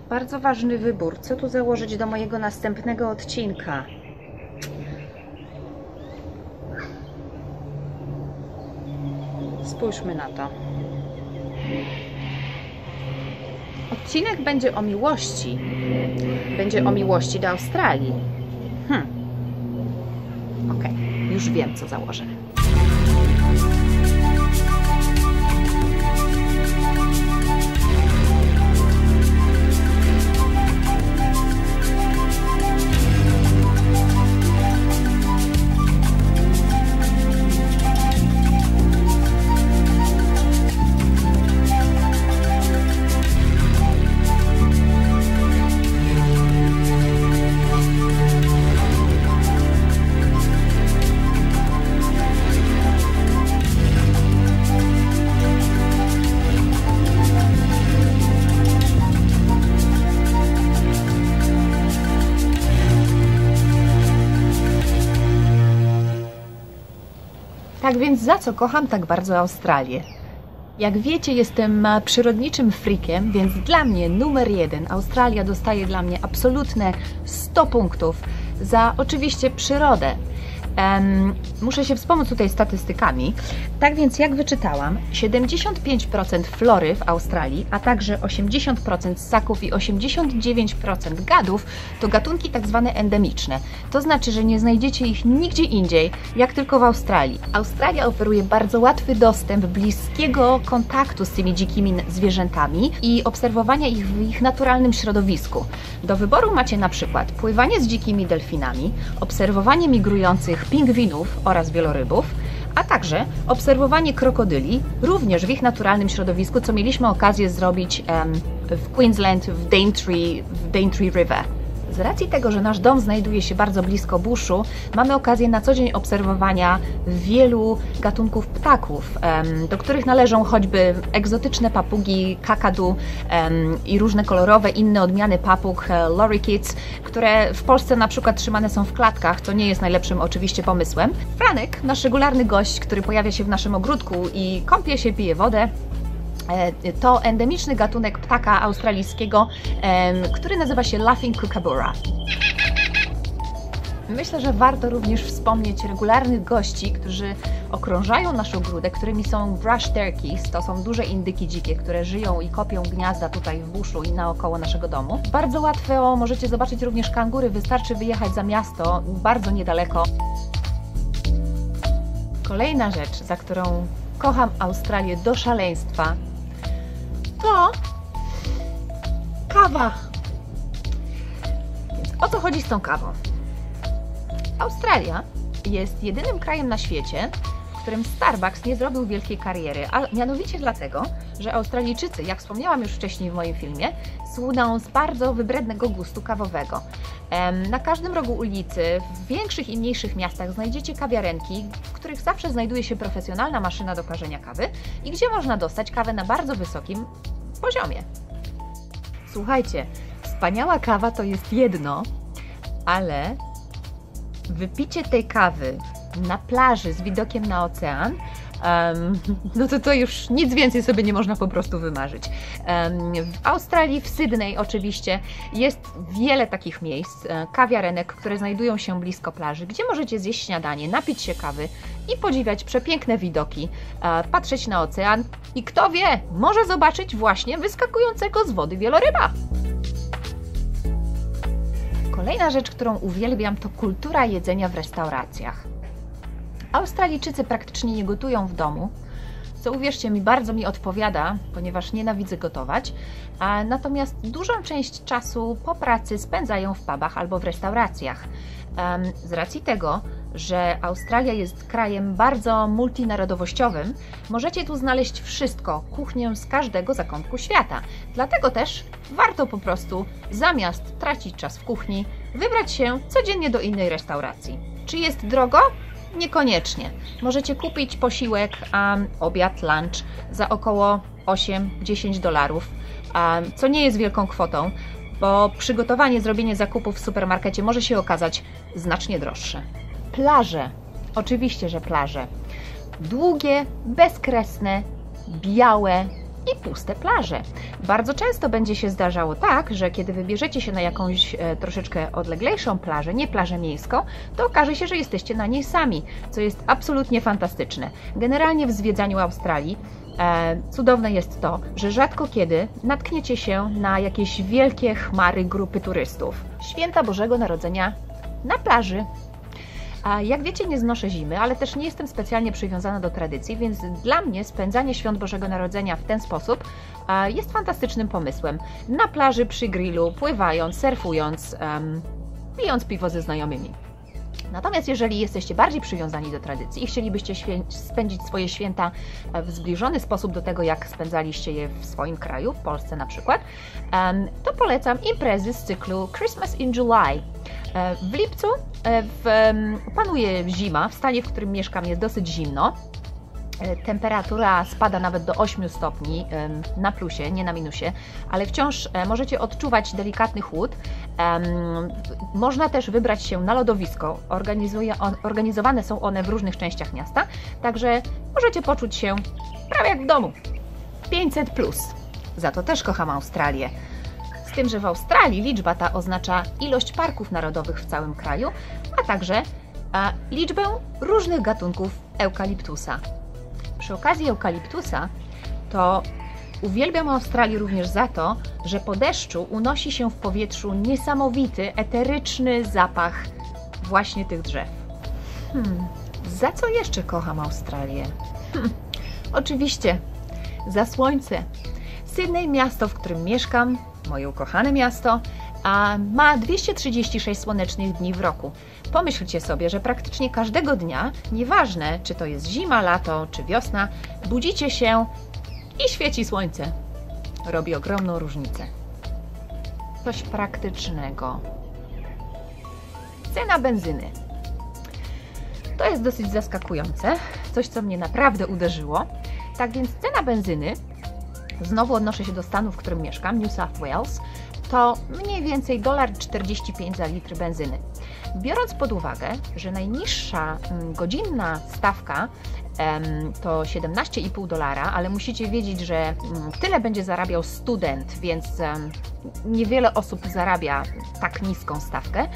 Bardzo ważny wybór. Co tu założyć do mojego następnego odcinka? Spójrzmy na to. Odcinek będzie o miłości. Będzie o miłości do Australii. Okej, już wiem, co założę. Tak więc za co kocham tak bardzo Australię? Jak wiecie, jestem przyrodniczym freakiem, więc dla mnie numer 1 Australia dostaje dla mnie absolutne 100 punktów za oczywiście przyrodę. Muszę się wspomóc tutaj statystykami. Tak więc jak wyczytałam, 75% flory w Australii, a także 80% ssaków i 89% gadów to gatunki tak zwane endemiczne. To znaczy, że nie znajdziecie ich nigdzie indziej, jak tylko w Australii. Australia oferuje bardzo łatwy dostęp bliskiego kontaktu z tymi dzikimi zwierzętami i obserwowania ich w ich naturalnym środowisku. Do wyboru macie na przykład pływanie z dzikimi delfinami, obserwowanie migrujących pingwinów oraz wielorybów, a także obserwowanie krokodyli, również w ich naturalnym środowisku, co mieliśmy okazję zrobić w Queensland, w Daintree River. Z racji tego, że nasz dom znajduje się bardzo blisko buszu, mamy okazję na co dzień obserwowania wielu gatunków ptaków, do których należą choćby egzotyczne papugi, kakadu i różne kolorowe inne odmiany papug, lorikeets, które w Polsce na przykład trzymane są w klatkach, co nie jest najlepszym oczywiście pomysłem. Franek, nasz regularny gość, który pojawia się w naszym ogródku i kąpie się, pije wodę, to endemiczny gatunek ptaka australijskiego, który nazywa się Laughing Kookaburra. Myślę, że warto również wspomnieć regularnych gości, którzy okrążają nasz ogródek, którymi są brush turkeys. To są duże indyki dzikie, które żyją i kopią gniazda tutaj w buszu i naokoło naszego domu. Bardzo łatwo możecie zobaczyć również kangury, wystarczy wyjechać za miasto, bardzo niedaleko. Kolejna rzecz, za którą kocham Australię do szaleństwa, to kawa. Więc o co chodzi z tą kawą? Australia jest jedynym krajem na świecie, w którym Starbucks nie zrobił wielkiej kariery, a mianowicie dlatego, że Australijczycy, jak wspomniałam już wcześniej w moim filmie, słyną z bardzo wybrednego gustu kawowego. Na każdym rogu ulicy, w większych i mniejszych miastach znajdziecie kawiarenki, w których zawsze znajduje się profesjonalna maszyna do parzenia kawy i gdzie można dostać kawę na bardzo wysokim poziomie. Słuchajcie, wspaniała kawa to jest jedno, ale wypicie tej kawy na plaży z widokiem na ocean, no to już nic więcej sobie nie można po prostu wymarzyć. W Australii, w Sydney oczywiście jest wiele takich miejsc, kawiarenek, które znajdują się blisko plaży, gdzie możecie zjeść śniadanie, napić się kawy i podziwiać przepiękne widoki, patrzeć na ocean i kto wie, może zobaczyć właśnie wyskakującego z wody wieloryba. Kolejna rzecz, którą uwielbiam, to kultura jedzenia w restauracjach. Australijczycy praktycznie nie gotują w domu, co uwierzcie mi, bardzo mi odpowiada, ponieważ nienawidzę gotować, natomiast dużą część czasu po pracy spędzają w pubach albo w restauracjach. Z racji tego, że Australia jest krajem bardzo multinarodowościowym, możecie tu znaleźć wszystko, kuchnię z każdego zakątku świata. Dlatego też warto po prostu, zamiast tracić czas w kuchni, wybrać się codziennie do innej restauracji. Czy jest drogo? Niekoniecznie. Możecie kupić posiłek, obiad, lunch za około 8-10 dolarów, co nie jest wielką kwotą, bo przygotowanie, zrobienie zakupów w supermarkecie może się okazać znacznie droższe. Plaże. Oczywiście, że plaże. Długie, bezkresne, białe i puste plaże. Bardzo często będzie się zdarzało tak, że kiedy wybierzecie się na jakąś troszeczkę odleglejszą plażę, nie plażę miejską, to okaże się, że jesteście na niej sami, co jest absolutnie fantastyczne. Generalnie w zwiedzaniu Australii cudowne jest to, że rzadko kiedy natkniecie się na jakieś wielkie chmary grupy turystów. Święta Bożego Narodzenia na plaży. A jak wiecie, nie znoszę zimy, ale też nie jestem specjalnie przywiązana do tradycji, więc dla mnie spędzanie Świąt Bożego Narodzenia w ten sposób jest fantastycznym pomysłem. Na plaży, przy grillu, pływając, surfując, pijąc piwo ze znajomymi. Natomiast jeżeli jesteście bardziej przywiązani do tradycji i chcielibyście spędzić swoje święta w zbliżony sposób do tego, jak spędzaliście je w swoim kraju, w Polsce na przykład, to polecam imprezy z cyklu Christmas in July. W lipcu panuje zima, w stanie, w którym mieszkam, jest dosyć zimno. Temperatura spada nawet do 8 stopni na plusie, nie na minusie, ale wciąż możecie odczuwać delikatny chłód. Można też wybrać się na lodowisko. Organizowane są one w różnych częściach miasta, także możecie poczuć się prawie jak w domu. 500+. Za to też kocham Australię. Z tym, że w Australii liczba ta oznacza ilość parków narodowych w całym kraju, a także liczbę różnych gatunków eukaliptusa. Przy okazji eukaliptusa to uwielbiam Australię również za to, że po deszczu unosi się w powietrzu niesamowity, eteryczny zapach właśnie tych drzew. Za co jeszcze kocham Australię? Oczywiście za słońce. Sydney, miasto, w którym mieszkam, moje ukochane miasto, ma 236 słonecznych dni w roku. Pomyślcie sobie, że praktycznie każdego dnia, nieważne czy to jest zima, lato czy wiosna, budzicie się i świeci słońce. Robi ogromną różnicę. Coś praktycznego. Cena benzyny. To jest dosyć zaskakujące, coś co mnie naprawdę uderzyło. Tak więc cena benzyny, znowu odnoszę się do stanu, w którym mieszkam, New South Wales, to mniej więcej $1,45 za litr benzyny. Biorąc pod uwagę, że najniższa godzinna stawka to $17,5, ale musicie wiedzieć, że tyle będzie zarabiał student, więc niewiele osób zarabia tak niską stawkę.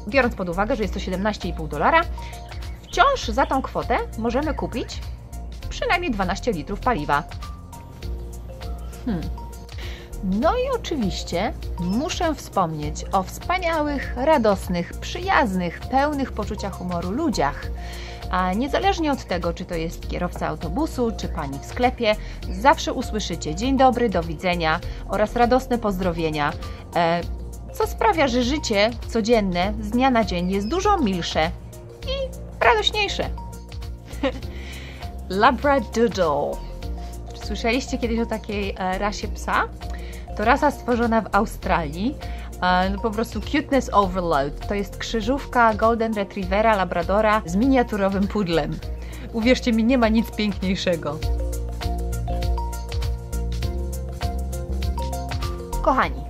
Biorąc pod uwagę, że jest to $17,5, wciąż za tą kwotę możemy kupić przynajmniej 12 litrów paliwa. No i oczywiście muszę wspomnieć o wspaniałych, radosnych, przyjaznych, pełnych poczucia humoru ludziach. A niezależnie od tego, czy to jest kierowca autobusu, czy pani w sklepie, zawsze usłyszycie dzień dobry, do widzenia oraz radosne pozdrowienia, co sprawia, że życie codzienne z dnia na dzień jest dużo milsze i radośniejsze. Labradoodle. Słyszeliście kiedyś o takiej rasie psa? To rasa stworzona w Australii, po prostu cuteness overload. To jest krzyżówka Golden Retrievera Labradora z miniaturowym pudlem. Uwierzcie mi, nie ma nic piękniejszego. Kochani,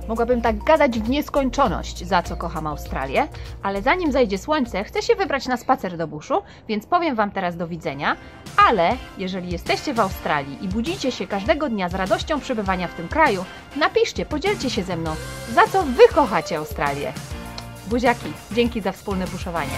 mogłabym tak gadać w nieskończoność, za co kocham Australię, ale zanim zajdzie słońce, chcę się wybrać na spacer do buszu, więc powiem Wam teraz do widzenia, ale jeżeli jesteście w Australii i budzicie się każdego dnia z radością przebywania w tym kraju, napiszcie, podzielcie się ze mną, za co Wy kochacie Australię. Buziaki, dzięki za wspólne buszowanie.